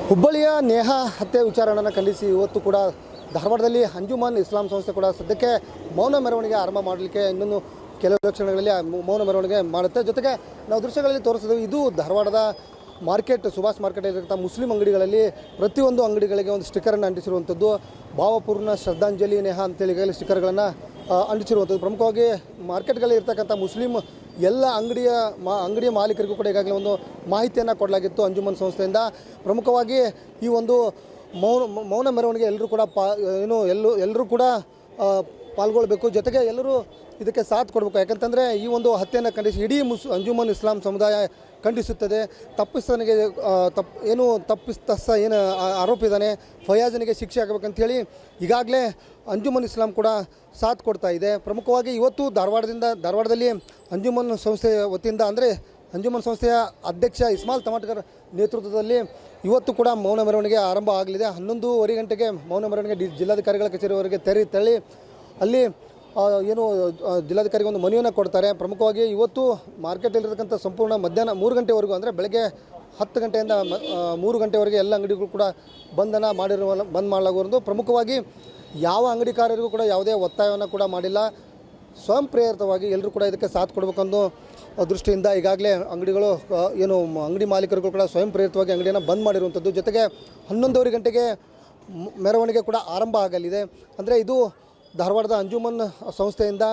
ಹುಬ್ಬಳ್ಳಿಯ ನೇಹಾ ಹತ್ಯೆ ವಿಚಾರಣೆಯನ್ನು ಖಂಡಿಸಿ ಇವತ್ತು ಕೂಡ ಧಾರವಾಡದಲ್ಲಿ ಅಂಜುಮನ್ ಇಸ್ಲಾಂ ಸಂಸ್ಥೆ ಕೂಡ ಸದ್ಯಕ್ಕೆ ಮೌನ ಮೆರವಣಿಗೆ ಆರಂಭ ಮಾಡಲಿಕ್ಕೆ ಇನ್ನೊಂದು ಕೆಲವು ಕ್ಷಣಗಳಲ್ಲಿ ಮೌನ ಮೆರವಣಿಗೆ ಮಾಡುತ್ತೆ. ಜೊತೆಗೆ ನಾವು ದೃಶ್ಯಗಳಲ್ಲಿ ತೋರಿಸಿದ್ವಿ, ಇದು ಧಾರವಾಡದ ಮಾರ್ಕೆಟ್, ಸುಭಾಷ್ ಮಾರ್ಕೆಟ್ ಇರತಕ್ಕಂಥ ಮುಸ್ಲಿಂ ಅಂಗಡಿಗಳಲ್ಲಿ ಪ್ರತಿಯೊಂದು ಅಂಗಡಿಗಳಿಗೆ ಒಂದು ಸ್ಟಿಕ್ಕರನ್ನು ಅಂಟಿಸಿರುವಂಥದ್ದು. ಭಾವಪೂರ್ಣ ಶ್ರದ್ಧಾಂಜಲಿ ನೇಹಾ ಅಂತೇಳಿ ಈಗಾಗಲೇ ಸ್ಟಿಕ್ಕರ್ಗಳನ್ನು ಅಂಟಿಸಿರುವಂಥದ್ದು. ಪ್ರಮುಖವಾಗಿ ಮಾರ್ಕೆಟ್ಗಳಲ್ಲಿ ಇರ್ತಕ್ಕಂಥ ಮುಸ್ಲಿಂ ಎಲ್ಲ ಅಂಗಡಿಯ ಮಾಲೀಕರಿಗೂ ಕೂಡ ಈಗಾಗಲೇ ಒಂದು ಮಾಹಿತಿಯನ್ನು ಕೊಡಲಾಗಿತ್ತು ಅಂಜುಮನ್ ಸಂಸ್ಥೆಯಿಂದ. ಪ್ರಮುಖವಾಗಿ ಈ ಒಂದು ಮೌನ ಮೆರವಣಿಗೆ ಎಲ್ಲರೂ ಕೂಡ ಎಲ್ಲರೂ ಕೂಡ ಪಾಲ್ಗೊಳ್ಬೇಕು. ಜೊತೆಗೆ ಎಲ್ಲರೂ ಇದಕ್ಕೆ ಸಾಥ್ ಕೊಡಬೇಕು. ಯಾಕಂತಂದರೆ ಈ ಒಂದು ಹತ್ಯೆಯನ್ನು ಖಂಡಿಸಿ ಇಡೀ ಅಂಜುಮನ್ ಇಸ್ಲಾಂ ಸಮುದಾಯ ಖಂಡಿಸುತ್ತದೆ. ತಪ್ಪಿಸ್ತನಿಗೆ ತಪ್ಪಿತಸ್ಥ ಏನು ಆರೋಪ ಇದ್ದಾನೆ ಫಯಾಜನಿಗೆ ಶಿಕ್ಷೆ ಆಗಬೇಕಂತೇಳಿ ಈಗಾಗಲೇ ಅಂಜುಮನ್ ಇಸ್ಲಾಂ ಕೂಡ ಸಾಥ್ ಕೊಡ್ತಾ ಇದೆ. ಪ್ರಮುಖವಾಗಿ ಇವತ್ತು ಧಾರವಾಡದಲ್ಲಿ ಅಂಜುಮನ್ ಸಂಸ್ಥೆ ವತಿಯಿಂದ, ಅಂದರೆ ಅಂಜುಮನ್ ಸಂಸ್ಥೆಯ ಅಧ್ಯಕ್ಷ ಇಸ್ಮಾಲ್ ತಮಾಟ್ಕರ್ ನೇತೃತ್ವದಲ್ಲಿ ಇವತ್ತು ಕೂಡ ಮೌನ ಮೆರವಣಿಗೆ ಆರಂಭ ಆಗಲಿದೆ. 11:30 ಗಂಟೆಗೆ ಮೌನ ಮೆರವಣಿಗೆ ಜಿಲ್ಲಾಧಿಕಾರಿಗಳ ಕಚೇರಿವರೆಗೆ ತೆರಳಿ ಅಲ್ಲಿ ಜಿಲ್ಲಾಧಿಕಾರಿಗೆ ಒಂದು ಮನವಿಯನ್ನು ಕೊಡ್ತಾರೆ. ಪ್ರಮುಖವಾಗಿ ಇವತ್ತು ಮಾರ್ಕೆಟಲ್ಲಿರ್ತಕ್ಕಂಥ ಸಂಪೂರ್ಣ ಮಧ್ಯಾಹ್ನ 3 ಗಂಟೆವರೆಗೂ, ಅಂದರೆ ಬೆಳಗ್ಗೆ 10 ಗಂಟೆಯಿಂದ 3 ಗಂಟೆವರೆಗೆ ಎಲ್ಲ ಅಂಗಡಿಗಳು ಕೂಡ ಬಂದ್ ಮಾಡಲಾಗುವುದು. ಪ್ರಮುಖವಾಗಿ ಯಾವ ಅಂಗಡಿಕಾರರಿಗೂ ಕೂಡ ಯಾವುದೇ ಒತ್ತಾಯವನ್ನು ಕೂಡ ಮಾಡಿಲ್ಲ. ಸ್ವಯಂ ಪ್ರೇರಿತವಾಗಿ ಎಲ್ಲರೂ ಕೂಡ ಇದಕ್ಕೆ ಸಾಥ್ ಕೊಡಬೇಕನ್ನೋ ದೃಷ್ಟಿಯಿಂದ ಈಗಾಗಲೇ ಅಂಗಡಿ ಮಾಲೀಕರುಗಳು ಕೂಡ ಸ್ವಯಂ ಪ್ರೇರಿತವಾಗಿ ಅಂಗಡಿಯನ್ನು ಬಂದ್ ಮಾಡಿರುವಂಥದ್ದು. ಜೊತೆಗೆ 11:30 ಗಂಟೆಗೆ ಮೆರವಣಿಗೆ ಕೂಡ ಆರಂಭ ಆಗಲಿದೆ. ಅಂದರೆ ಇದು ಧಾರವಾಡದ ಅಂಜುಮನ್ ಸಂಸ್ಥೆಯಿಂದ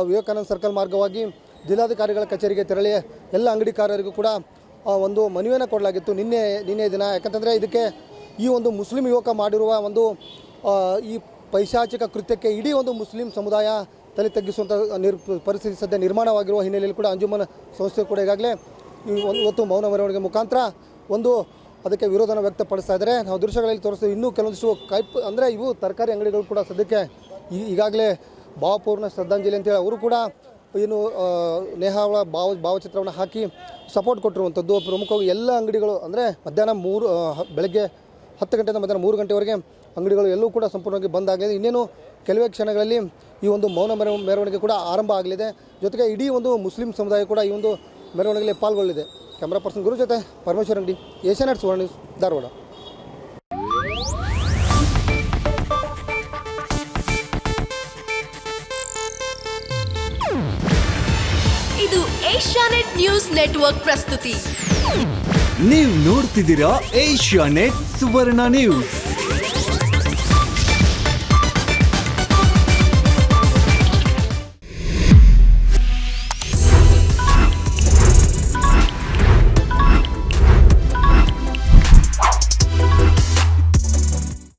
ವಿವೇಕಾನಂದ ಸರ್ಕಲ್ ಮಾರ್ಗವಾಗಿ ಜಿಲ್ಲಾಧಿಕಾರಿಗಳ ಕಚೇರಿಗೆ ತೆರಳಿ ಎಲ್ಲ ಅಂಗಡಿಕಾರರಿಗೂ ಕೂಡ ಒಂದು ಮನವಿಯನ್ನು ಕೊಡಲಾಗಿತ್ತು ನಿನ್ನೆ ದಿನ. ಯಾಕಂತಂದರೆ ಇದಕ್ಕೆ ಈ ಒಂದು ಮುಸ್ಲಿಂ ಯುವಕ ಮಾಡಿರುವ ಒಂದು ಈ ಪೈಶಾಚಿಕ ಕೃತ್ಯಕ್ಕೆ ಇಡೀ ಒಂದು ಮುಸ್ಲಿಂ ಸಮುದಾಯ ತಲೆ ತಗ್ಗಿಸುವಂಥ ಪರಿಸ್ಥಿತಿ ಸದ್ಯ ನಿರ್ಮಾಣವಾಗಿರುವ ಹಿನ್ನೆಲೆಯಲ್ಲಿ ಕೂಡ ಅಂಜುಮನ್ ಸಂಸ್ಥೆ ಕೂಡ ಈಗಾಗಲೇ ಇವತ್ತು ಮೌನ ಮೆರವಣಿಗೆ ಮುಖಾಂತರ ಅದಕ್ಕೆ ವಿರೋಧನ ವ್ಯಕ್ತಪಡಿಸ್ತಾ ಇದ್ದಾರೆ. ನಾವು ದೃಶ್ಯಗಳಲ್ಲಿ ತೋರಿಸ್ತೀವಿ. ಇನ್ನೂ ಕೆಲವೊಂದಿಷ್ಟು ಅಂದರೆ ಇವು ತರಕಾರಿ ಅಂಗಡಿಗಳು ಕೂಡ ಸದ್ಯಕ್ಕೆ ಈಗಾಗಲೇ ಭಾವಪೂರ್ಣ ಶ್ರದ್ಧಾಂಜಲಿ ಅಂತೇಳಿ ಅವರು ಕೂಡ ನೇಹಾ ಅವಳ ಭಾವಚಿತ್ರವನ್ನು ಹಾಕಿ ಸಪೋರ್ಟ್ ಕೊಟ್ಟಿರುವಂಥದ್ದು. ಪ್ರಮುಖವಾಗಿ ಎಲ್ಲ ಅಂಗಡಿಗಳು, ಅಂದರೆ ಬೆಳಗ್ಗೆ 10 ಗಂಟೆಯಿಂದ ಮಧ್ಯಾಹ್ನ 3 ಗಂಟೆವರೆಗೆ ಅಂಗಡಿಗಳು ಎಲ್ಲೂ ಕೂಡ ಸಂಪೂರ್ಣವಾಗಿ ಬಂದ್ ಆಗಲಿದೆ. ಇನ್ನೇನು ಕೆಲವೇ ಕ್ಷಣಗಳಲ್ಲಿ ಈ ಒಂದು ಮೌನ ಮೆರವಣಿಗೆ ಕೂಡ ಆರಂಭ ಆಗಲಿದೆ. ಜೊತೆಗೆ ಇಡೀ ಒಂದು ಮುಸ್ಲಿಂ ಸಮುದಾಯ ಕೂಡ ಈ ಒಂದು ಮೆರವಣಿಗೆಯಲ್ಲಿ ಪಾಲ್ಗೊಳ್ಳಲಿದೆ. ಕ್ಯಾಮ್ರಾ ಪರ್ಸನ್ ಗುರು ಜೊತೆ ಪರಮೇಶ್ವರ್ ಅಂಗಡಿ, ಏಷ್ಯಾನೆಟ್ ಸುವರ್ಣ ನ್ಯೂಸ್, ಧಾರವಾಡ. ಇದು ಏಷ್ಯಾನೆಟ್ ನ್ಯೂಸ್ ನೆಟ್ವರ್ಕ್ ಪ್ರಸ್ತುತಿ. ನೀವು ನೋಡ್ತಿದ್ದೀರಾ ಏಷ್ಯಾನೆಟ್ ಸುವರ್ಣ ನ್ಯೂಸ್.